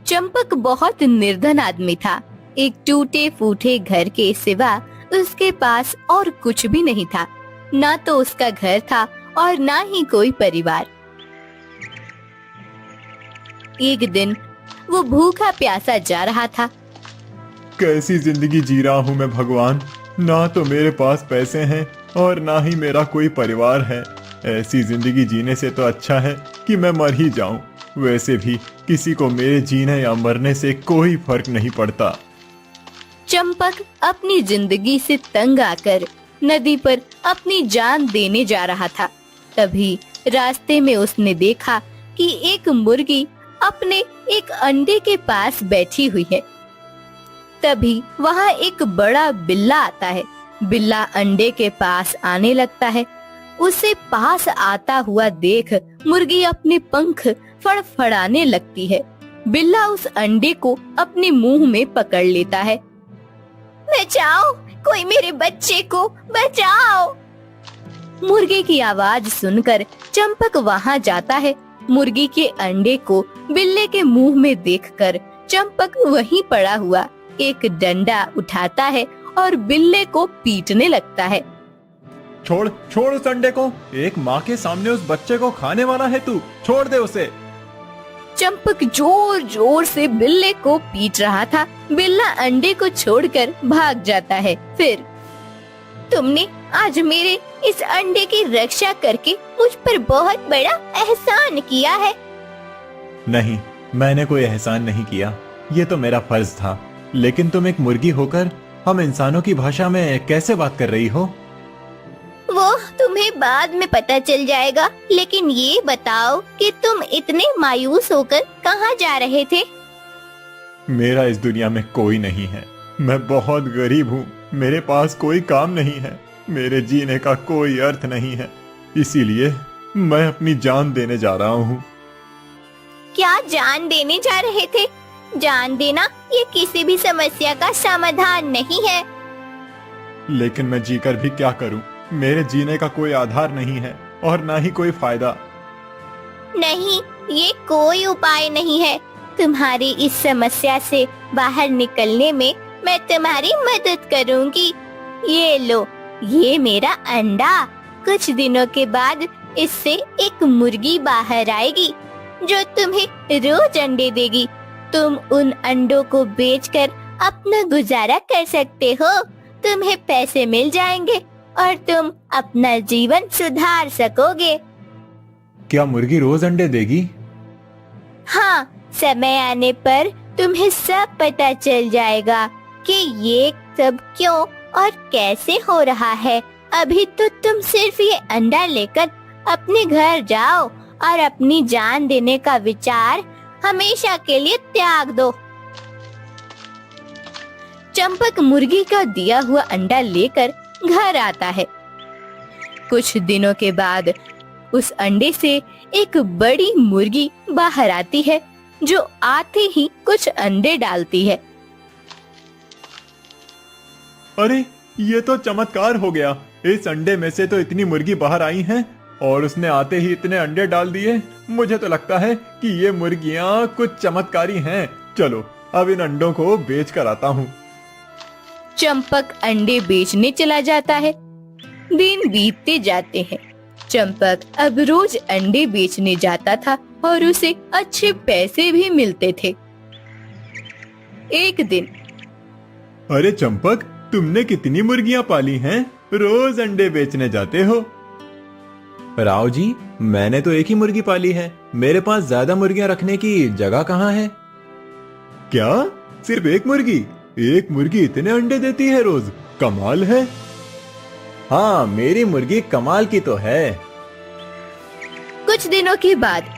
चंपक बहुत निर्धन आदमी था। एक टूटे फूटे घर के सिवा उसके पास और कुछ भी नहीं था। ना तो उसका घर था और ना ही कोई परिवार। एक दिन वो भूखा प्यासा जा रहा था। कैसी जिंदगी जी रहा हूँ मैं भगवान। ना तो मेरे पास पैसे हैं और ना ही मेरा कोई परिवार है। ऐसी जिंदगी जीने से तो अच्छा है कि मैं मर ही जाऊं। वैसे भी किसी को मेरे जीने या मरने से कोई फर्क नहीं पड़ता। चंपक अपनी जिंदगी से तंग आकर नदी पर अपनी जान देने जा रहा था। तभी रास्ते में उसने देखा कि एक मुर्गी अपने एक अंडे के पास बैठी हुई है। तभी वहाँ एक बड़ा बिल्ला आता है। बिल्ला अंडे के पास आने लगता है। उसे पास आता हुआ देख मुर्गी अपने पंख फड़फड़ाने लगती है। बिल्ला उस अंडे को अपने मुंह में पकड़ लेता है। बचाओ, कोई मेरे बच्चे को बचाओ। मुर्गी की आवाज सुनकर चंपक वहाँ जाता है। मुर्गी के अंडे को बिल्ले के मुंह में देखकर चंपक वहीं पड़ा हुआ एक डंडा उठाता है और बिल्ले को पीटने लगता है। छोड़ छोड़ उस अंडे को। एक माँ के सामने उस बच्चे को खाने वाला है तू। छोड़ दे उसे। चंपक जोर जोर से बिल्ले को पीट रहा था। बिल्ला अंडे को छोड़कर भाग जाता है। फिर तुमने आज मेरे इस अंडे की रक्षा करके मुझ पर बहुत बड़ा एहसान किया है। नहीं, मैंने कोई एहसान नहीं किया। ये तो मेरा फर्ज था। लेकिन तुम एक मुर्गी होकर हम इंसानों की भाषा में कैसे बात कर रही हो? वो तुम्हें बाद में पता चल जाएगा। लेकिन ये बताओ कि तुम इतने मायूस होकर कहाँ जा रहे थे? मेरा इस दुनिया में कोई नहीं है। मैं बहुत गरीब हूँ। मेरे पास कोई काम नहीं है। मेरे जीने का कोई अर्थ नहीं है। इसीलिए मैं अपनी जान देने जा रहा हूँ। क्या जान देने जा रहे थे? जान देना ये किसी भी समस्या का समाधान नहीं है। लेकिन मैं जीकर भी क्या करूँ? मेरे जीने का कोई आधार नहीं है और ना ही कोई फायदा। नहीं, ये कोई उपाय नहीं है। तुम्हारी इस समस्या से बाहर निकलने में मैं तुम्हारी मदद करूंगी। ये लो, ये मेरा अंडा। कुछ दिनों के बाद इससे एक मुर्गी बाहर आएगी जो तुम्हें रोज अंडे देगी। तुम उन अंडों को बेचकर अपना गुजारा कर सकते हो। तुम्हें पैसे मिल जाएंगे और तुम अपना जीवन सुधार सकोगे। क्या मुर्गी रोज अंडे देगी? हाँ, समय आने पर तुम्हें सब पता चल जाएगा कि ये सब क्यों और कैसे हो रहा है। अभी तो तुम सिर्फ ये अंडा लेकर अपने घर जाओ और अपनी जान देने का विचार हमेशा के लिए त्याग दो। चंपक मुर्गी का दिया हुआ अंडा लेकर घर आता है। कुछ दिनों के बाद उस अंडे से एक बड़ी मुर्गी बाहर आती है जो आते ही कुछ अंडे डालती है। अरे, ये तो चमत्कार हो गया। इस अंडे में से तो इतनी मुर्गी बाहर आई हैं और उसने आते ही इतने अंडे डाल दिए। मुझे तो लगता है कि ये मुर्गियां कुछ चमत्कारी हैं। चलो, अब इन अंडों को बेच कर आता हूँ। चंपक अंडे बेचने चला जाता है। दिन बीतते जाते हैं। चंपक अब रोज अंडे बेचने जाता था और उसे अच्छे पैसे भी मिलते थे। एक दिन, अरे चंपक, तुमने कितनी मुर्गियां पाली हैं? रोज अंडे बेचने जाते हो। राव जी, मैंने तो एक ही मुर्गी पाली है। मेरे पास ज्यादा मुर्गियां रखने की जगह कहाँ है? क्या? सिर्फ एक मुर्गी? एक मुर्गी इतने अंडे देती है रोज? कमाल है। हाँ, मेरी मुर्गी कमाल की तो है। कुछ दिनों के बाद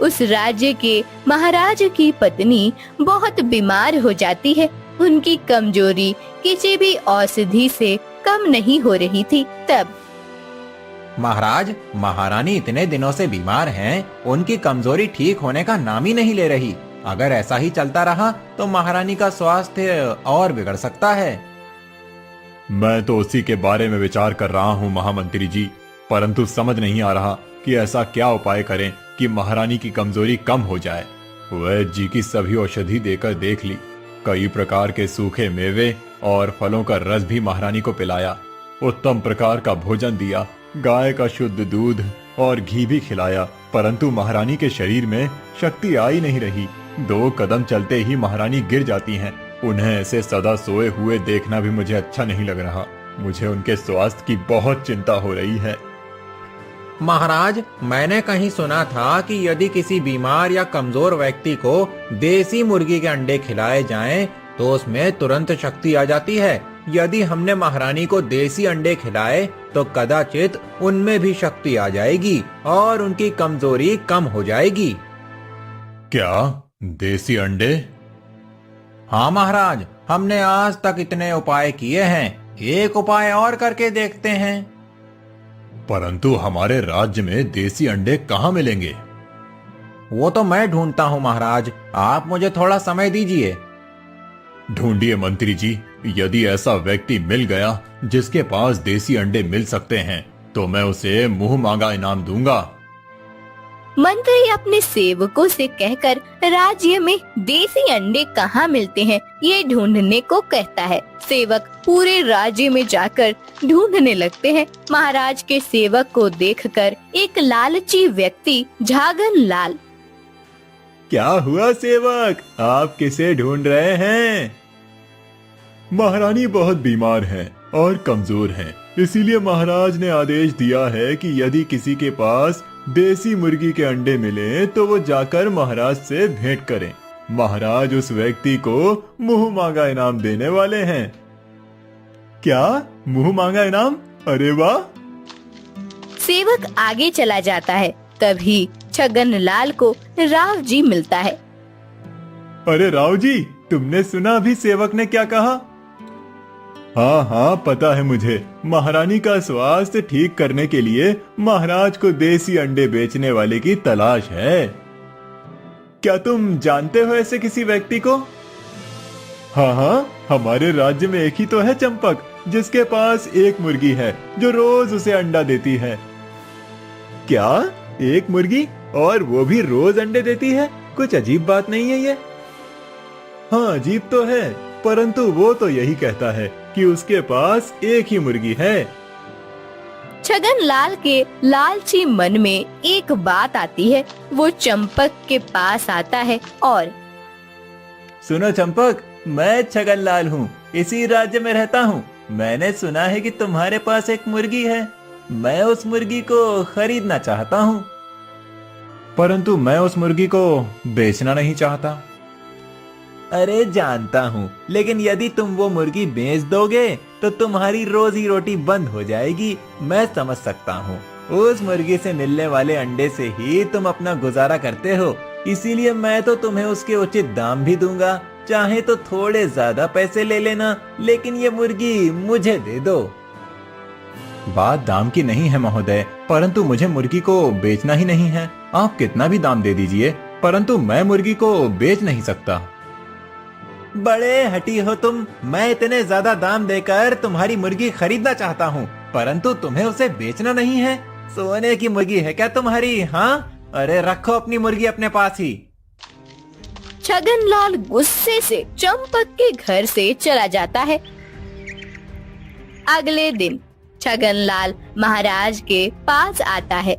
उस राज्य के महाराज की पत्नी बहुत बीमार हो जाती है। उनकी कमजोरी किसी भी औषधि से कम नहीं हो रही थी। तब महाराज, महारानी इतने दिनों से बीमार हैं, उनकी कमजोरी ठीक होने का नाम ही नहीं ले रही। अगर ऐसा ही चलता रहा तो महारानी का स्वास्थ्य और बिगड़ सकता है। मैं तो उसी के बारे में विचार कर रहा हूँ महामंत्री जी, परंतु समझ नहीं आ रहा कि ऐसा क्या उपाय करें कि महारानी की कमजोरी कम हो जाए। वैद्य जी की सभी औषधि देकर देख ली, कई प्रकार के सूखे मेवे और फलों का रस भी महारानी को पिलाया, उत्तम प्रकार का भोजन दिया, गाय का शुद्ध दूध और घी भी खिलाया, परंतु महारानी के शरीर में शक्ति आ ही नहीं रही। 2 कदम चलते ही महारानी गिर जाती हैं। उन्हें ऐसे सदा सोए हुए देखना भी मुझे अच्छा नहीं लग रहा। मुझे उनके स्वास्थ्य की बहुत चिंता हो रही है। महाराज, मैंने कहीं सुना था कि यदि किसी बीमार या कमजोर व्यक्ति को देसी मुर्गी के अंडे खिलाए जाएं, तो उसमें तुरंत शक्ति आ जाती है। यदि हमने महारानी को देसी अंडे खिलाए तो कदाचित उनमें भी शक्ति आ जाएगी और उनकी कमजोरी कम हो जाएगी। क्या देसी अंडे? हाँ महाराज, हमने आज तक इतने उपाय किए हैं, एक उपाय और करके देखते हैं। परंतु हमारे राज्य में देसी अंडे कहाँ मिलेंगे? वो तो मैं ढूंढता हूँ महाराज, आप मुझे थोड़ा समय दीजिए। ढूंढिए मंत्री जी, यदि ऐसा व्यक्ति मिल गया जिसके पास देसी अंडे मिल सकते हैं तो मैं उसे मुंह मांगा इनाम दूंगा। मंत्री अपने सेवकों से कहकर राज्य में देसी अंडे कहाँ मिलते हैं ये ढूंढने को कहता है। सेवक पूरे राज्य में जाकर ढूंढने लगते हैं। महाराज के सेवक को देखकर एक लालची व्यक्ति झागन लाल, क्या हुआ सेवक, आप किसे ढूंढ रहे हैं? महारानी बहुत बीमार हैं और कमजोर हैं, इसीलिए महाराज ने आदेश दिया है कि यदि किसी के पास देसी मुर्गी के अंडे मिले तो वो जाकर महाराज से भेंट करें। महाराज उस व्यक्ति को मुंह मांगा इनाम देने वाले हैं। क्या मुंह मांगा इनाम? अरे वाह! सेवक आगे चला जाता है। तभी छगन लाल को राव जी मिलता है। अरे राव जी, तुमने सुना अभी सेवक ने क्या कहा? हाँ हाँ, पता है मुझे। महारानी का स्वास्थ्य ठीक करने के लिए महाराज को देसी अंडे बेचने वाले की तलाश है। क्या तुम जानते हो ऐसे किसी व्यक्ति को? हाँ हाँ, हमारे राज्य में एक ही तो है चंपक, जिसके पास एक मुर्गी है जो रोज उसे अंडा देती है। क्या? एक मुर्गी और वो भी रोज अंडे देती है? कुछ अजीब बात नहीं है ये? हाँ, अजीब तो है, परंतु वो तो यही कहता है कि उसके पास एक ही मुर्गी है। छगन लाल के लालची मन में एक बात आती है। वो चंपक के पास आता है और सुनो चंपक, मैं छगन लाल हूँ, इसी राज्य में रहता हूँ। मैंने सुना है कि तुम्हारे पास एक मुर्गी है। मैं उस मुर्गी को खरीदना चाहता हूँ। परंतु मैं उस मुर्गी को बेचना नहीं चाहता। अरे जानता हूँ, लेकिन यदि तुम वो मुर्गी बेच दोगे तो तुम्हारी रोजी रोटी बंद हो जाएगी। मैं समझ सकता हूँ, उस मुर्गी से मिलने वाले अंडे से ही तुम अपना गुजारा करते हो, इसीलिए मैं तो तुम्हें उसके उचित दाम भी दूंगा। चाहे तो थोड़े ज्यादा पैसे ले लेना, लेकिन ये मुर्गी मुझे दे दो। बात दाम की नहीं है महोदय, परंतु मुझे मुर्गी को बेचना ही नहीं है। आप कितना भी दाम दे दीजिए, परंतु मैं मुर्गी को बेच नहीं सकता। बड़े हठी हो तुम। मैं इतने ज्यादा दाम देकर तुम्हारी मुर्गी खरीदना चाहता हूँ, परंतु तुम्हें उसे बेचना नहीं है। सोने की मुर्गी है क्या तुम्हारी? हाँ, अरे रखो अपनी मुर्गी अपने पास ही। छगन लाल गुस्से से चंपक के घर से चला जाता है। अगले दिन छगन लाल महाराज के पास आता है।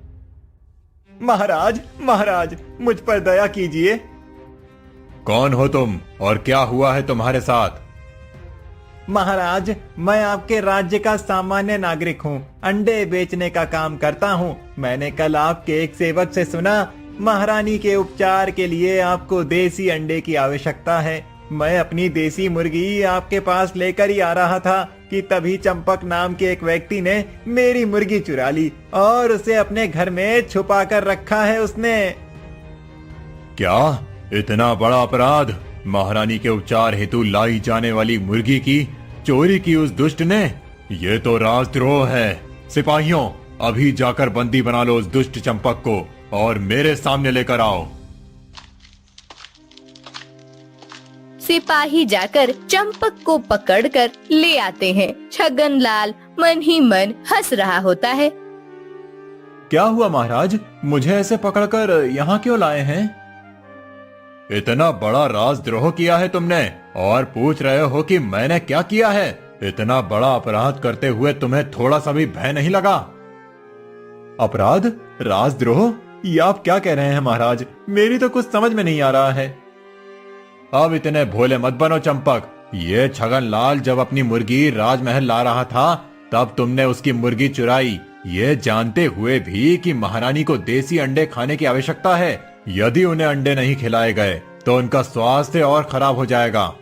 महाराज, महाराज, मुझ पर दया कीजिए। कौन हो तुम और क्या हुआ है तुम्हारे साथ? महाराज, मैं आपके राज्य का सामान्य नागरिक हूँ, अंडे बेचने का काम करता हूँ। मैंने कल आपके एक सेवक से सुना, महारानी के उपचार के लिए आपको देसी अंडे की आवश्यकता है। मैं अपनी देसी मुर्गी आपके पास लेकर ही आ रहा था कि तभी चंपक नाम के एक व्यक्ति ने मेरी मुर्गी चुरा ली और उसे अपने घर में छुपा कर रखा है उसने। क्या? इतना बड़ा अपराध? महारानी के उपचार हेतु लाई जाने वाली मुर्गी की चोरी की उस दुष्ट ने? ये तो राजद्रोह है। सिपाहियों, अभी जाकर बंदी बना लो उस दुष्ट चंपक को और मेरे सामने लेकर आओ। सिपाही जाकर चंपक को पकड़कर ले आते हैं। छगनलाल मन ही मन हंस रहा होता है। क्या हुआ महाराज, मुझे ऐसे पकड़कर यहाँ क्यों लाए हैं? इतना बड़ा राजद्रोह किया है तुमने और पूछ रहे हो कि मैंने क्या किया है? इतना बड़ा अपराध करते हुए तुम्हें थोड़ा सा भी भय नहीं लगा? अपराध? राजद्रोह? ये आप क्या कह रहे हैं महाराज? मेरी तो कुछ समझ में नहीं आ रहा है। अब इतने भोले मत बनो चंपक। ये छगनलाल जब अपनी मुर्गी राजमहल ला रहा था तब तुमने उसकी मुर्गी चुराई, ये जानते हुए भी कि महारानी को देसी अंडे खाने की आवश्यकता है। यदि उन्हें अंडे नहीं खिलाए गए तो उनका स्वास्थ्य और खराब हो जाएगा।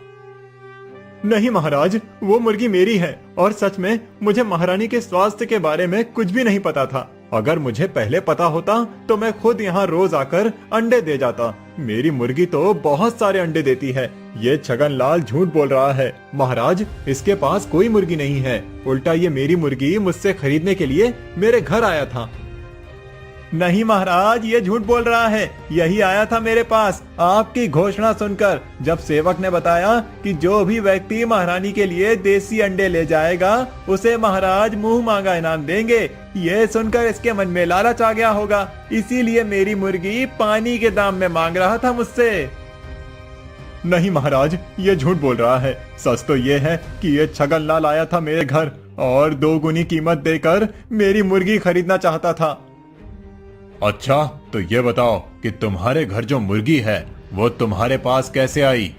नहीं महाराज, वो मुर्गी मेरी है और सच में मुझे महारानी के स्वास्थ्य के बारे में कुछ भी नहीं पता था। अगर मुझे पहले पता होता तो मैं खुद यहाँ रोज आकर अंडे दे जाता। मेरी मुर्गी तो बहुत सारे अंडे देती है। ये छगनलाल झूठ बोल रहा है। महाराज, इसके पास कोई मुर्गी नहीं है। उल्टा ये मेरी मुर्गी मुझसे खरीदने के लिए मेरे घर आया था। नहीं महाराज, ये झूठ बोल रहा है। यही आया था मेरे पास आपकी घोषणा सुनकर। जब सेवक ने बताया कि जो भी व्यक्ति महारानी के लिए देसी अंडे ले जाएगा उसे महाराज मुंह मांगा इनाम देंगे। ये सुनकर इसके मन में लालच आ गया होगा, इसीलिए मेरी मुर्गी पानी के दाम में मांग रहा था मुझसे। नहीं महाराज, ये झूठ बोल रहा है। सच तो ये है कि ये छगनलाल आया था मेरे घर और 2 गुनी कीमत देकर मेरी मुर्गी खरीदना चाहता था। अच्छा, तो ये बताओ कि तुम्हारे घर जो मुर्गी है वो तुम्हारे पास कैसे आई?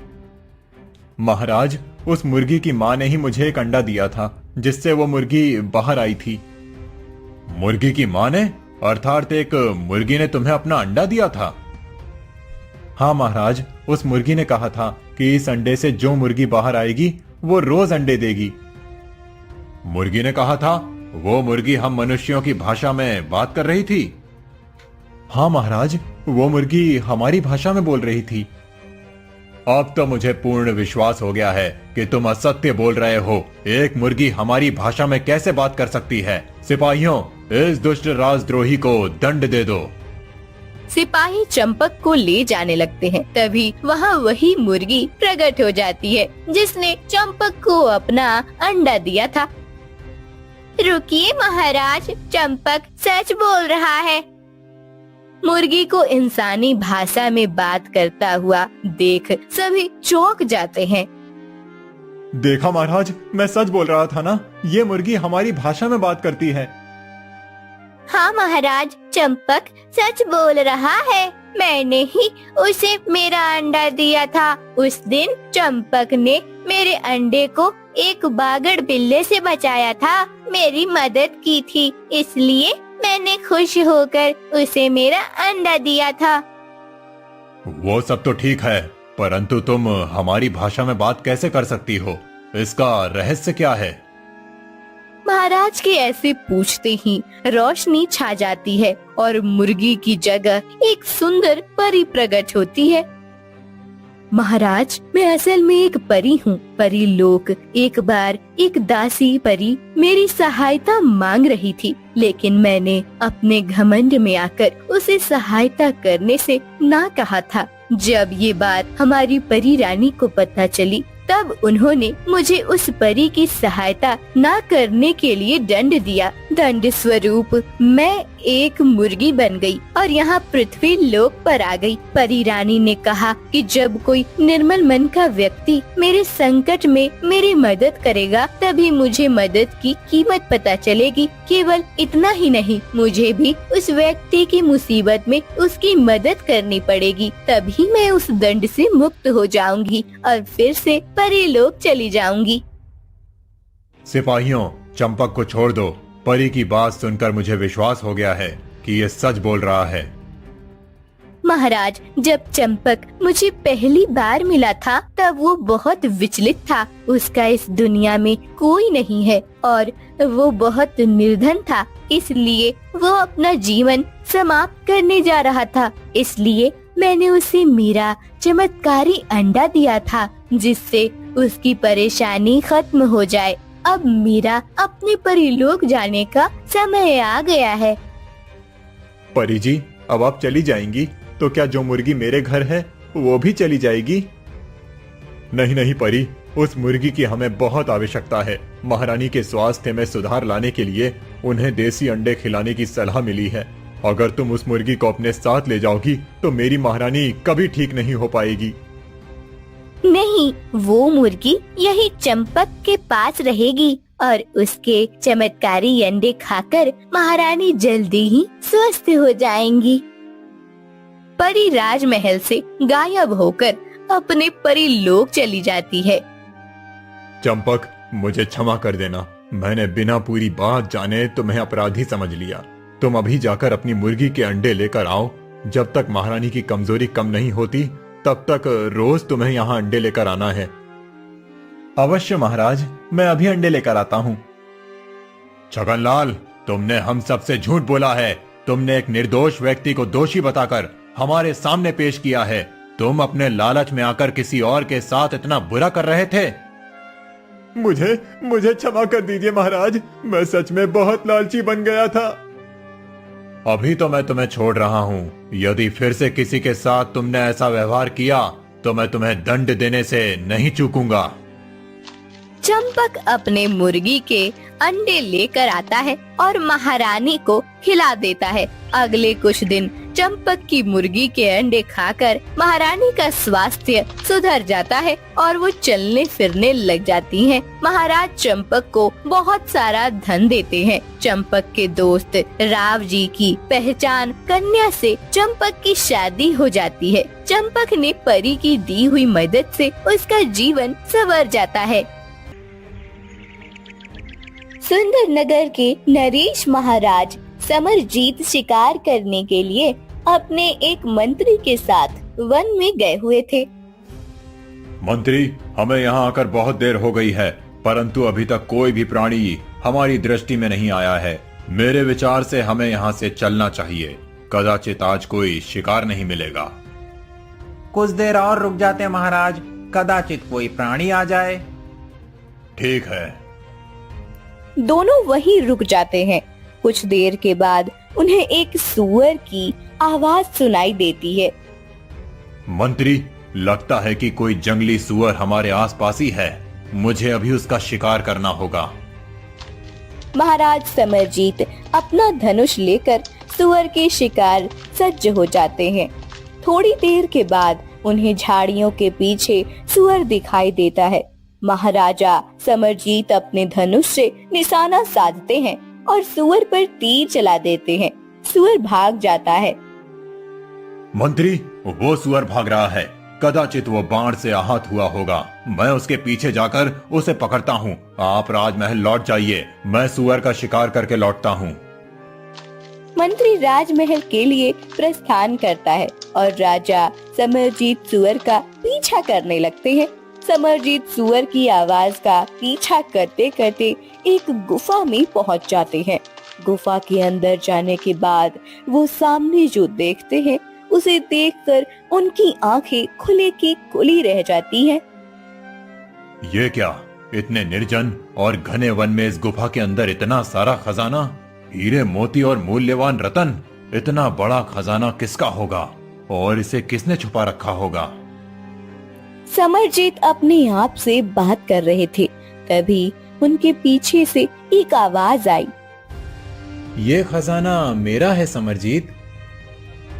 महाराज, उस मुर्गी की माँ ने ही मुझे एक अंडा दिया था जिससे वो मुर्गी बाहर आई थी। मुर्गी की माँ ने? अर्थात एक मुर्गी ने तुम्हें अपना अंडा दिया था? हाँ महाराज, उस मुर्गी ने कहा था कि इस अंडे से जो मुर्गी बाहर आएगी वो रोज अंडे देगी। मुर्गी ने कहा था? वो मुर्गी हम मनुष्यों की भाषा में बात कर रही थी? हाँ महाराज, वो मुर्गी हमारी भाषा में बोल रही थी। अब तो मुझे पूर्ण विश्वास हो गया है कि तुम असत्य बोल रहे हो। एक मुर्गी हमारी भाषा में कैसे बात कर सकती है? सिपाहियों, इस दुष्ट राजद्रोही को दंड दे दो। सिपाही चंपक को ले जाने लगते हैं। तभी वहाँ वही मुर्गी प्रकट हो जाती है जिसने चंपक को अपना अंडा दिया था। रुकिए महाराज, चंपक सच बोल रहा है। मुर्गी को इंसानी भाषा में बात करता हुआ देख सभी चौंक जाते हैं। देखा महाराज, मैं सच बोल रहा था ना, ये मुर्गी हमारी भाषा में बात करती है। हाँ महाराज, चंपक सच बोल रहा है। मैंने ही उसे मेरा अंडा दिया था। उस दिन चंपक ने मेरे अंडे को एक बागड़ बिल्ले से बचाया था, मेरी मदद की थी, इसलिए मैंने खुश होकर उसे मेरा अंडा दिया था। वो सब तो ठीक है, परंतु तुम हमारी भाषा में बात कैसे कर सकती हो? इसका रहस्य क्या है? महाराज के ऐसे पूछते ही रोशनी छा जाती है और मुर्गी की जगह एक सुंदर परी प्रकट होती है। महाराज, मैं असल में एक परी हूँ। परी लोक एक बार एक दासी परी मेरी सहायता मांग रही थी, लेकिन मैंने अपने घमंड में आकर उसे सहायता करने से ना कहा था। जब ये बात हमारी परी रानी को पता चली तब उन्होंने मुझे उस परी की सहायता ना करने के लिए दंड दिया। दंड स्वरूप मैं एक मुर्गी बन गई और यहाँ पृथ्वी लोक पर आ गई। परी रानी ने कहा कि जब कोई निर्मल मन का व्यक्ति मेरे संकट में मेरी मदद करेगा तभी मुझे मदद की कीमत पता चलेगी। केवल इतना ही नहीं, मुझे भी उस व्यक्ति की मुसीबत में उसकी मदद करनी पड़ेगी, तभी मैं उस दंड से मुक्त हो जाऊंगी और फिर से परी लोक चली जाऊंगी। सिपाहियों, चंपक को छोड़ दो। परी की बात सुनकर मुझे विश्वास हो गया है कि ये सच बोल रहा है। महाराज, जब चंपक मुझे पहली बार मिला था तब वो बहुत विचलित था। उसका इस दुनिया में कोई नहीं है और वो बहुत निर्धन था, इसलिए वो अपना जीवन समाप्त करने जा रहा था। इसलिए मैंने उसे मेरा चमत्कारी अंडा दिया था जिससे उसकी परेशानी खत्म हो जाए। अब मेरा अपने परीलोक जाने का समय आ गया है। परी जी, अब आप चली जाएंगी तो क्या जो मुर्गी मेरे घर है वो भी चली जाएगी? नहीं नहीं परी, उस मुर्गी की हमें बहुत आवश्यकता है। महारानी के स्वास्थ्य में सुधार लाने के लिए उन्हें देसी अंडे खिलाने की सलाह मिली है। अगर तुम उस मुर्गी को अपने साथ ले जाओगी तो मेरी महारानी कभी ठीक नहीं हो पाएगी। नहीं, वो मुर्गी यही चंपक के पास रहेगी और उसके चमत्कारी अंडे खाकर महारानी जल्दी ही स्वस्थ हो जाएंगी। परी राजमहल से गायब होकर अपने परी लोक चली जाती है। चंपक, मुझे क्षमा कर देना। मैंने बिना पूरी बात जाने तुम्हें अपराधी समझ लिया। तुम अभी जाकर अपनी मुर्गी के अंडे लेकर आओ। जब तक महारानी की कमजोरी कम नहीं होती तब तक रोज तुम्हें यहाँ अंडे लेकर आना है। अवश्य महाराज, मैं अभी अंडे लेकर आता हूँ। छगनलाल, तुमने हम सबसे झूठ बोला है। तुमने एक निर्दोष व्यक्ति को दोषी बताकर हमारे सामने पेश किया है। तुम अपने लालच में आकर किसी और के साथ इतना बुरा कर रहे थे। मुझे क्षमा कर दीजिए महाराज, मैं सच में बहुत लालची बन गया था। अभी तो मैं तुम्हें छोड़ रहा हूँ। यदि फिर से किसी के साथ तुमने ऐसा व्यवहार किया तो मैं तुम्हें दंड देने से नहीं चूकूंगा। चंपक अपने मुर्गी के अंडे लेकर आता है और महारानी को खिला देता है। अगले कुछ दिन चंपक की मुर्गी के अंडे खाकर महारानी का स्वास्थ्य सुधर जाता है और वो चलने फिरने लग जाती हैं। महाराज चंपक को बहुत सारा धन देते हैं। चंपक के दोस्त राव जी की पहचान कन्या से चंपक की शादी हो जाती है। चंपक ने परी की दी हुई मदद से उसका जीवन संवर जाता है। सुंदर नगर के नरेश महाराज समरजीत शिकार करने के लिए अपने एक मंत्री के साथ वन में गए हुए थे। मंत्री, हमें यहाँ आकर बहुत देर हो गई है, परंतु अभी तक कोई भी प्राणी हमारी दृष्टि में नहीं आया है। मेरे विचार से हमें यहाँ से चलना चाहिए। कदाचित आज कोई शिकार नहीं मिलेगा। कुछ देर और रुक जाते हैं महाराज, कदाचित कोई प्राणी आ जाए। ठीक है। दोनों वहीं रुक जाते हैं। कुछ देर के बाद उन्हें एक सूअर की आवाज सुनाई देती है। मंत्री, लगता है कि कोई जंगली सूअर हमारे आसपास ही है। मुझे अभी उसका शिकार करना होगा। महाराज समरजीत अपना धनुष लेकर सूअर के शिकार सज्ज हो जाते हैं। थोड़ी देर के बाद उन्हें झाड़ियों के पीछे सूअर दिखाई देता है। महाराजा समरजीत अपने धनुष से निशाना साधते हैं और सूअर पर तीर चला देते हैं। सूअर भाग जाता है। मंत्री, वो सूअर भाग रहा है। कदाचित वो बाण से आहत हुआ होगा। मैं उसके पीछे जाकर उसे पकड़ता हूँ। आप राजमहल लौट जाइए, मैं सूअर का शिकार करके लौटता हूँ। मंत्री राजमहल के लिए प्रस्थान करता है और राजा समरजीत सूअर का पीछा करने लगते हैं। समरजीत सूअर की आवाज का पीछा करते करते एक गुफा में पहुंच जाते हैं। गुफा के अंदर जाने के बाद वो सामने जो देखते हैं उसे देखकर उनकी आंखें खुले की खुली रह जाती हैं। ये क्या, इतने निर्जन और घने वन में इस गुफा के अंदर इतना सारा खजाना, हीरे मोती और मूल्यवान रतन। इतना बड़ा खजाना किसका होगा और इसे किसने छुपा रखा होगा? समरजीत अपने आप से बात कर रहे थे, तभी उनके पीछे से एक आवाज आई। ये खजाना मेरा है समरजीत।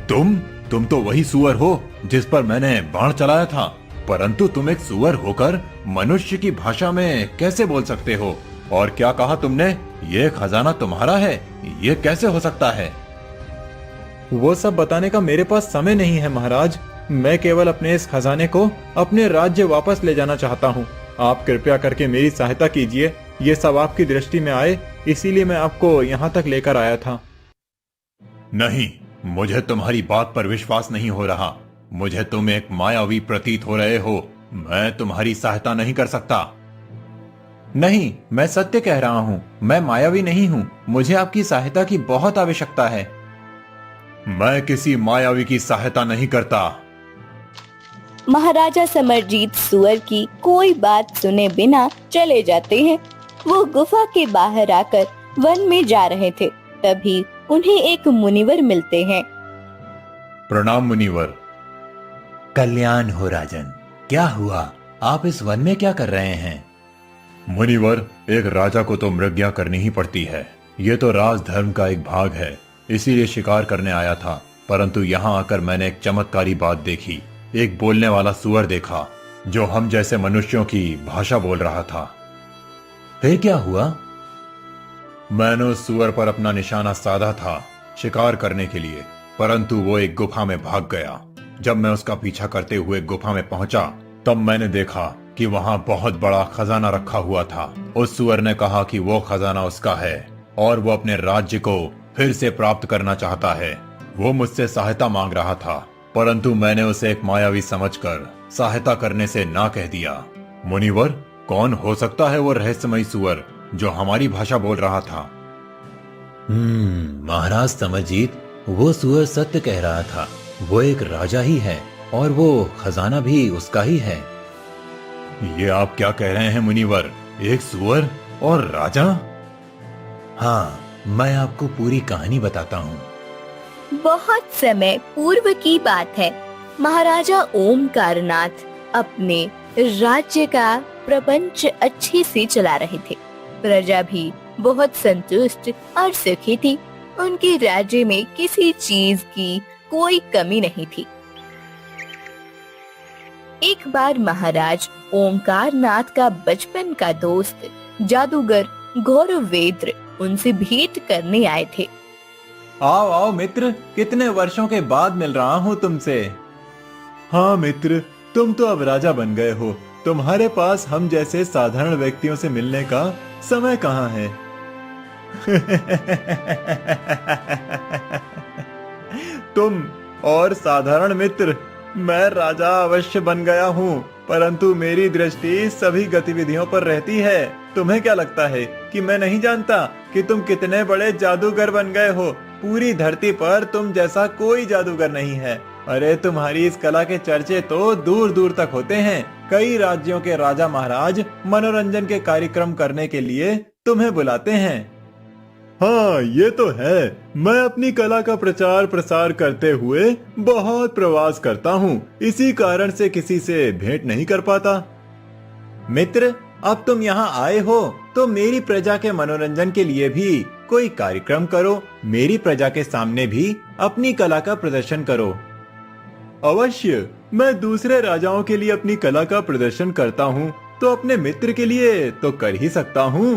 तुम तो वही सूअर हो जिस पर मैंने बाण चलाया था, परंतु तुम एक सूअर होकर मनुष्य की भाषा में कैसे बोल सकते हो? और क्या कहा तुमने? ये खजाना तुम्हारा है? ये कैसे हो सकता है? वो सब बताने का मेरे पास समय नहीं है महाराज। मैं केवल अपने इस खजाने को अपने राज्य वापस ले जाना चाहता हूँ। आप कृपया करके मेरी सहायता कीजिए। ये सब आपकी दृष्टि में आए, इसीलिए मैं आपको यहाँ तक लेकर आया था। नहीं, मुझे तुम्हारी बात पर विश्वास नहीं हो रहा। मुझे तुम एक मायावी प्रतीत हो रहे हो। मैं तुम्हारी सहायता नहीं कर सकता। नहीं, मैं सत्य कह रहा हूँ। मैं मायावी नहीं हूँ। मुझे आपकी सहायता की बहुत आवश्यकता है। मैं किसी मायावी की सहायता नहीं करता। महाराजा समरजीत सूअर की कोई बात सुने बिना चले जाते हैं। वो गुफा के बाहर आकर वन में जा रहे थे, तभी उन्हें एक मुनिवर मिलते हैं। प्रणाम मुनिवर। कल्याण हो राजन। क्या हुआ? आप इस वन में क्या कर रहे हैं? मुनिवर, एक राजा को तो मृज्ञा करनी ही पड़ती है। ये तो राजधर्म का एक भाग है, इसीलिए शिकार करने आया था। परंतु यहाँ आकर मैंने एक चमत्कारी बात देखी। एक बोलने वाला सुअर देखा जो हम जैसे मनुष्यों की भाषा बोल रहा था। फिर क्या हुआ? मैंने उस सुअर पर अपना निशाना साधा था शिकार करने के लिए, परंतु वो एक गुफा में भाग गया। जब मैं उसका पीछा करते हुए गुफा में पहुंचा तब मैंने देखा कि वहां बहुत बड़ा खजाना रखा हुआ था। उस सुअर ने कहा कि वो खजाना उसका है और वो अपने राज्य को फिर से प्राप्त करना चाहता है। वो मुझसे सहायता मांग रहा था, परंतु मैंने उसे एक मायावी समझकर सहायता करने से ना कह दिया। मुनिवर, कौन हो सकता है वो रहस्यमयी सुअर जो हमारी भाषा बोल रहा था? महाराज समरजीत, वो सुअर सत्य कह रहा था। वो एक राजा ही है और वो खजाना भी उसका ही है। ये आप क्या कह रहे हैं मुनिवर? एक सुअर और राजा? हाँ, मैं आपको पूरी कहानी बताता हूँ। बहुत समय पूर्व की बात है। महाराजा ओमकारनाथ अपने राज्य का प्रपंच अच्छे से चला रहे थे। प्रजा भी बहुत संतुष्ट और सुखी थी। उनके राज्य में किसी चीज की कोई कमी नहीं थी। एक बार महाराज ओमकारनाथ का बचपन का दोस्त जादूगर गौरवेंद्र उनसे भेंट करने आए थे। आओ आओ मित्र, कितने वर्षों के बाद मिल रहा हूँ तुमसे। हाँ मित्र, तुम तो अब राजा बन गए हो। तुम्हारे पास हम जैसे साधारण व्यक्तियों से मिलने का समय कहाँ है? तुम और साधारण मित्र, मैं राजा अवश्य बन गया हूँ, परंतु मेरी दृष्टि सभी गतिविधियों पर रहती है। तुम्हें क्या लगता है कि मैं नहीं जानता कि तुम कितने बड़े जादूगर बन गए हो? पूरी धरती पर तुम जैसा कोई जादूगर नहीं है। अरे तुम्हारी इस कला के चर्चे तो दूर दूर तक होते हैं। कई राज्यों के राजा महाराज मनोरंजन के कार्यक्रम करने के लिए तुम्हें बुलाते हैं। हाँ, ये तो है। मैं अपनी कला का प्रचार प्रसार करते हुए बहुत प्रवास करता हूँ, इसी कारण से किसी से भेंट नहीं कर पाता। मित्र, अब तुम यहाँ आए हो तो मेरी प्रजा के मनोरंजन के लिए भी कोई कार्यक्रम करो। मेरी प्रजा के सामने भी अपनी कला का प्रदर्शन करो। अवश्य, मैं दूसरे राजाओं के लिए अपनी कला का प्रदर्शन करता हूँ, तो अपने मित्र के लिए तो कर ही सकता हूँ।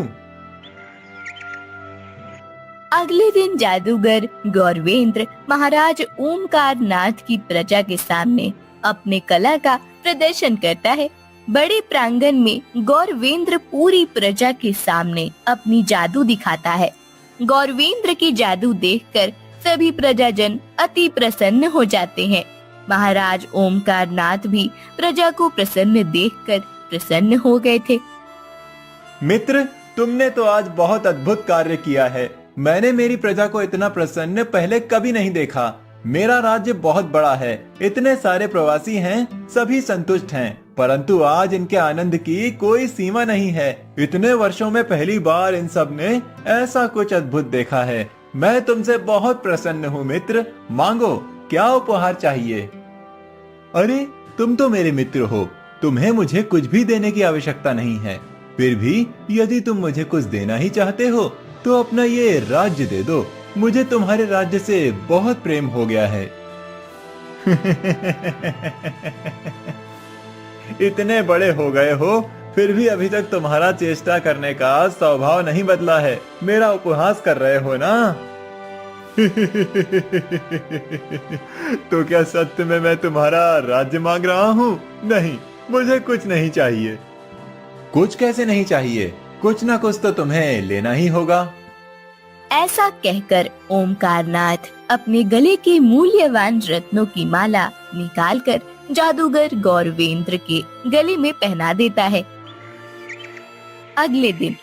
अगले दिन जादूगर गौरवेंद्र महाराज ओमकारनाथ की प्रजा के सामने अपने कला का प्रदर्शन करता है। बड़े प्रांगण में गौरवेंद्र पूरी प्रजा के सामने अपनी जादू दिखाता है। गौरवेंद्र की जादू देखकर सभी प्रजाजन अति प्रसन्न हो जाते हैं। महाराज ओमकारनाथ भी प्रजा को प्रसन्न देखकर प्रसन्न हो गए थे। मित्र, तुमने तो आज बहुत अद्भुत कार्य किया है। मैंने मेरी प्रजा को इतना प्रसन्न पहले कभी नहीं देखा। मेरा राज्य बहुत बड़ा है, इतने सारे प्रवासी हैं, सभी संतुष्ट हैं, परंतु आज इनके आनंद की कोई सीमा नहीं है। इतने वर्षों में पहली बार इन सब ने ऐसा कुछ अद्भुत देखा है। मैं तुमसे बहुत प्रसन्न हूँ मित्र। मांगो, क्या उपहार चाहिए? अरे, तुम तो मेरे मित्र हो, तुम्हें मुझे कुछ भी देने की आवश्यकता नहीं है। फिर भी यदि तुम मुझे कुछ देना ही चाहते हो तो अपना ये राज्य दे दो। मुझे तुम्हारे राज्य से बहुत प्रेम हो गया है। इतने बड़े हो गए हो, फिर भी अभी तक तुम्हारा चेष्टा करने का स्वभाव नहीं बदला है। मेरा उपहास कर रहे हो ना? तो क्या सत्य में मैं तुम्हारा राज्य मांग रहा हूँ? नहीं, मुझे कुछ नहीं चाहिए। कुछ कैसे नहीं चाहिए? कुछ ना कुछ तो तुम्हें लेना ही होगा। ऐसा कहकर ओमकारनाथ अपने गले के मूल्यवान रत्नों की माला निकालकर जादूगर गौरवेंद्र के गले में पहना देता है। अगले दिन,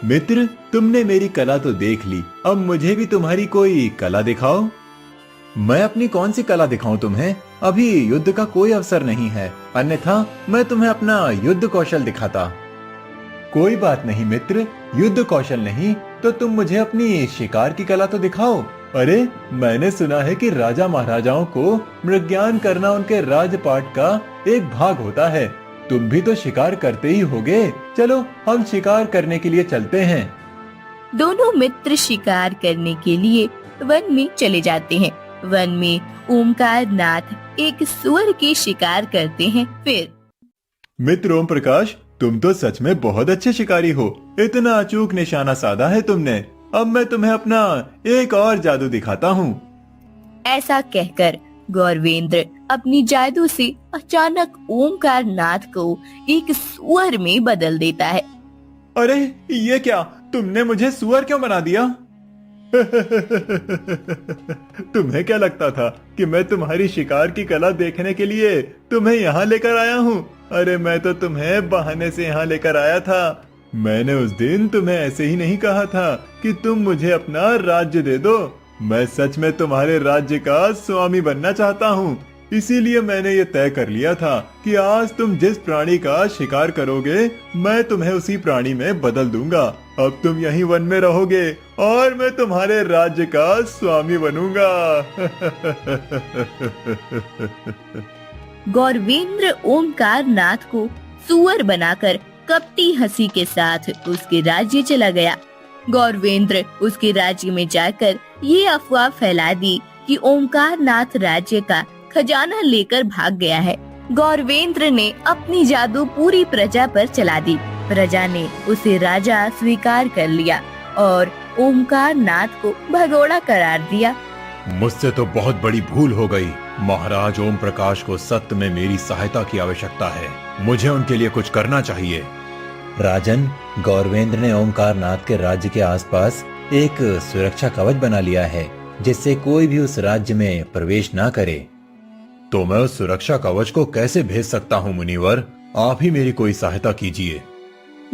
मित्र, तुमने मेरी कला तो देख ली, अब मुझे भी तुम्हारी कोई कला दिखाओ। मैं अपनी कौन सी कला दिखाऊं तुम्हें? अभी युद्ध का कोई अवसर नहीं है, अन्यथा मैं तुम्हें अपना युद्ध कौशल दिखाता। कोई बात नहीं मित्र, युद्ध कौशल नहीं तो तुम मुझे अपनी शिकार की कला तो दिखाओ। अरे, मैंने सुना है कि राजा महाराजाओं को मृज्ञान करना उनके राजपाट का एक भाग होता है। तुम भी तो शिकार करते ही होगे। चलो हम शिकार करने के लिए चलते हैं। दोनों मित्र शिकार करने के लिए वन में चले जाते हैं। वन में ओमकार नाथ एक सुअर की शिकार करते हैं। फिर मित्र ओम प्रकाश, तुम तो सच में बहुत अच्छे शिकारी हो। इतना अचूक निशाना साधा है तुमने। अब मैं तुम्हें अपना एक और जादू दिखाता हूँ। ऐसा कहकर गौरवेंद्र अपनी जादू से अचानक ओमकार नाथ को एक सुअर में बदल देता है। अरे ये क्या, तुमने मुझे सुअर क्यों बना दिया? तुम्हें क्या लगता था कि मैं तुम्हारी शिकार की कला देखने के लिए तुम्हें यहाँ लेकर आया हूँ? अरे मैं तो तुम्हें बहाने से यहाँ लेकर आया था। मैंने उस दिन तुम्हें ऐसे ही नहीं कहा था कि तुम मुझे अपना राज्य दे दो। मैं सच में तुम्हारे राज्य का स्वामी बनना चाहता हूँ। इसीलिए मैंने ये तय कर लिया था कि आज तुम जिस प्राणी का शिकार करोगे मैं तुम्हें उसी प्राणी में बदल दूंगा। अब तुम यहीं वन में रहोगे और मैं तुम्हारे राज्य का स्वामी बनूंगा। गौरवेंद्र ओमकार नाथ को सुअर बनाकर कपटी हंसी के साथ उसके राज्य चला गया। गौरवेंद्र उसके राज्य में जाकर ये अफवाह फैला दी कि ओमकार नाथ राज्य का खजाना लेकर भाग गया है। गौरवेंद्र ने अपनी जादू पूरी प्रजा पर चला दी। प्रजा ने उसे राजा स्वीकार कर लिया और ओमकार नाथ को भगोड़ा करार दिया। मुझसे तो बहुत बड़ी भूल हो गई। महाराज ओम प्रकाश को सत्य में मेरी सहायता की आवश्यकता है। मुझे उनके लिए कुछ करना चाहिए। राजन, गौरवेंद्र ने ओमकार नाथ के राज्य के आसपास एक सुरक्षा कवच बना लिया है, जिससे कोई भी उस राज्य में प्रवेश ना करे। तो मैं उस सुरक्षा कवच को कैसे भेज सकता हूँ मुनिवर? आप ही मेरी कोई सहायता कीजिए।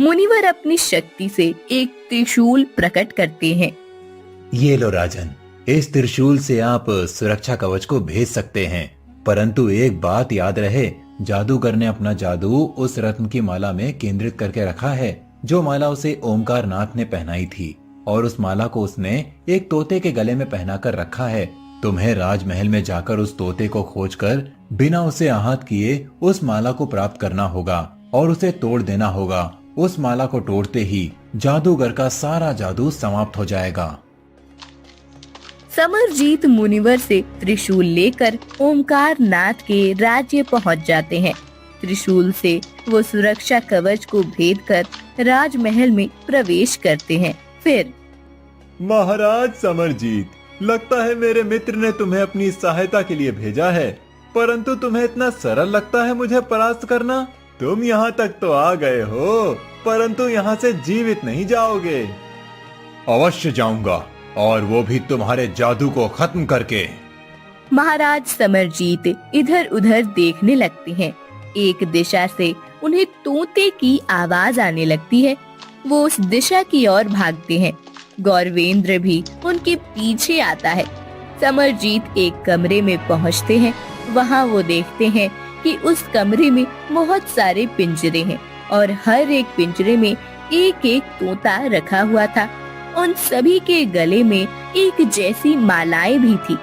मुनिवर अपनी शक्ति से एक त्रिशूल प्रकट करते हैं। ये लो राजन, इस त्रिशूल से आप सुरक्षा कवच को भेज सकते हैं, परंतु एक बात याद रहे, जादूगर ने अपना जादू उस रत्न की माला में केंद्रित करके रखा है, जो माला उसे ओमकार नाथ ने पहनाई थी, और उस माला को उसने एक तोते के गले में पहनाकर रखा है। तुम्हें राजमहल में जाकर उस तोते को खोजकर बिना उसे आहत किए उस माला को प्राप्त करना होगा और उसे तोड़ देना होगा। उस माला को तोड़ते ही जादूगर का सारा जादू समाप्त हो जाएगा। समरजीत मुनिवर से त्रिशूल लेकर ओमकार नाथ के राज्य पहुंच जाते हैं। त्रिशूल से वो सुरक्षा कवच को भेदकर राजमहल में प्रवेश करते हैं। फिर महाराज समरजीत, लगता है मेरे मित्र ने तुम्हें अपनी सहायता के लिए भेजा है, परंतु तुम्हें इतना सरल लगता है मुझे परास्त करना? तुम यहाँ तक तो आ गए हो, परंतु यहाँ से जीवित नहीं जाओगे। अवश्य जाऊंगा, और वो भी तुम्हारे जादू को खत्म करके। महाराज समरजीत इधर उधर देखने लगते हैं। एक दिशा से उन्हें तोते की आवाज आने लगती है। वो उस दिशा की ओर भागते हैं। गौरवेंद्र भी उनके पीछे आता है। समरजीत एक कमरे में पहुंचते हैं। वहां वो देखते हैं कि उस कमरे में बहुत सारे पिंजरे हैं और हर एक पिंजरे में एक एक तोता रखा हुआ था। उन सभी के गले में एक जैसी मालाएं भी थी।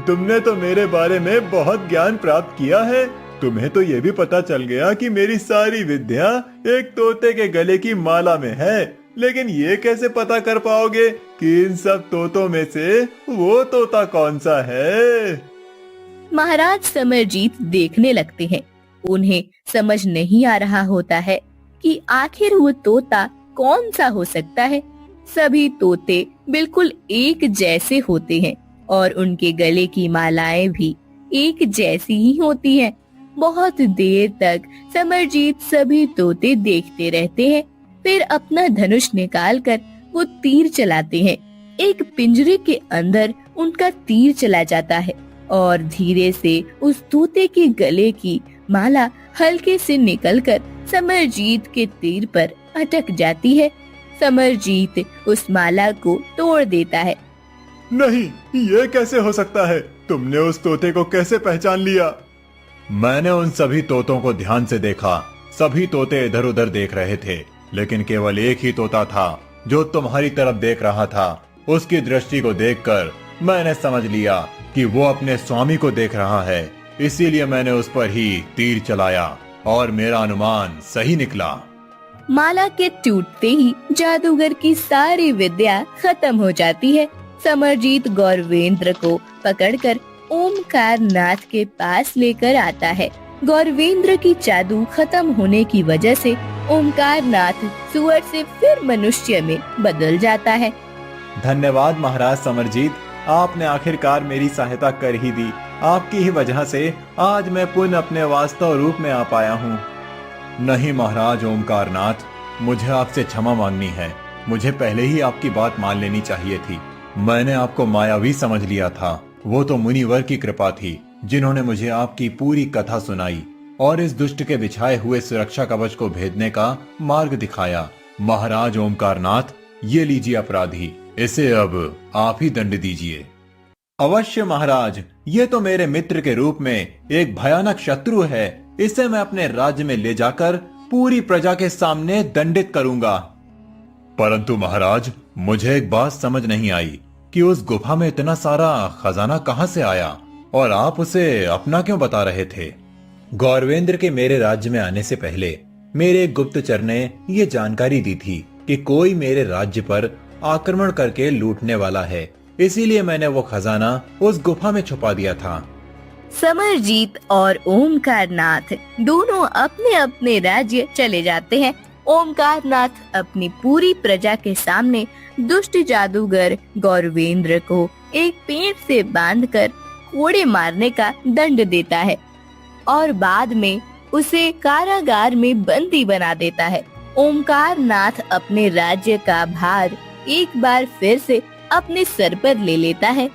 तुमने तो मेरे बारे में बहुत ज्ञान प्राप्त किया है। तुम्हें तो ये भी पता चल गया कि मेरी सारी विद्या एक तोते के गले की माला में है, लेकिन ये कैसे पता कर पाओगे कि इन सब तोतों में से वो तोता कौन सा है? महाराज समरजीत देखने लगते हैं। उन्हें समझ नहीं आ रहा होता है कि आखिर वो तोता कौन सा हो सकता है। सभी तोते बिल्कुल एक जैसे होते हैं और उनके गले की मालाएं भी एक जैसी ही होती हैं। बहुत देर तक समरजीत सभी तोते देखते रहते हैं। फिर अपना धनुष निकालकर वो तीर चलाते हैं। एक पिंजरे के अंदर उनका तीर चला जाता है और धीरे से उस तोते के गले की माला हल्के से निकलकर समरजीत के तीर पर अटक जाती है। समरजीत उस माला को तोड़ देता है। नहीं, ये कैसे हो सकता है? तुमने उस तोते को कैसे पहचान लिया? मैंने उन सभी तोतों को ध्यान से देखा। सभी तोते इधर उधर देख रहे थे, लेकिन केवल एक ही तोता था जो तुम्हारी तरफ देख रहा था। उसकी दृष्टि को देखकर मैंने समझ लिया कि वो अपने स्वामी को देख रहा है, इसीलिए मैंने उस पर ही तीर चलाया और मेरा अनुमान सही निकला। माला के टूटते ही जादूगर की सारी विद्या खत्म हो जाती है। समरजीत गौरवेंद्र को पकड़कर ओमकार नाथ के पास लेकर आता है। गौरवेंद्र की जादू खत्म होने की वजह से ओमकार नाथ सुअर से फिर मनुष्य में बदल जाता है। धन्यवाद महाराज समरजीत, आपने आखिरकार मेरी सहायता कर ही दी। आपकी ही वजह से आज मैं पुनः अपने वास्तव रूप में आ पाया हूँ। नहीं महाराज ओमकार नाथ, मुझे आपसे क्षमा मांगनी है। मुझे पहले ही आपकी बात मान लेनी चाहिए थी। मैंने आपको मायावी समझ लिया था। वो तो मुनिवर की कृपा थी जिन्होंने मुझे आपकी पूरी कथा सुनाई और इस दुष्ट के बिछाए हुए सुरक्षा कवच को भेदने का मार्ग दिखाया। महाराज ओमकार नाथ, ये लीजिए अपराधी, इसे अब आप ही दंड दीजिए। अवश्य महाराज, ये तो मेरे मित्र के रूप में एक भयानक शत्रु है। इसे मैं अपने राज्य में ले जाकर पूरी प्रजा के सामने दंडित करूंगा। परंतु महाराज, मुझे एक बात समझ नहीं आई कि उस गुफा में इतना सारा खजाना कहां से आया और आप उसे अपना क्यों बता रहे थे? गौरवेंद्र के मेरे राज्य में आने से पहले मेरे एक गुप्तचर ने ये जानकारी दी थी कि कोई मेरे राज्य पर आक्रमण करके लूटने वाला है, इसीलिए मैंने वो खजाना उस गुफा में छुपा दिया था। समरजीत और ओमकार नाथ दोनों अपने अपने राज्य चले जाते हैं। ओमकार नाथ अपनी पूरी प्रजा के सामने दुष्ट जादूगर गौरवेंद्र को एक पेड़ से बांधकर कोड़े मारने का दंड देता है और बाद में उसे कारागार में बंदी बना देता है। ओमकार नाथ अपने राज्य का भार एक बार फिर से अपने सर पर ले लेता है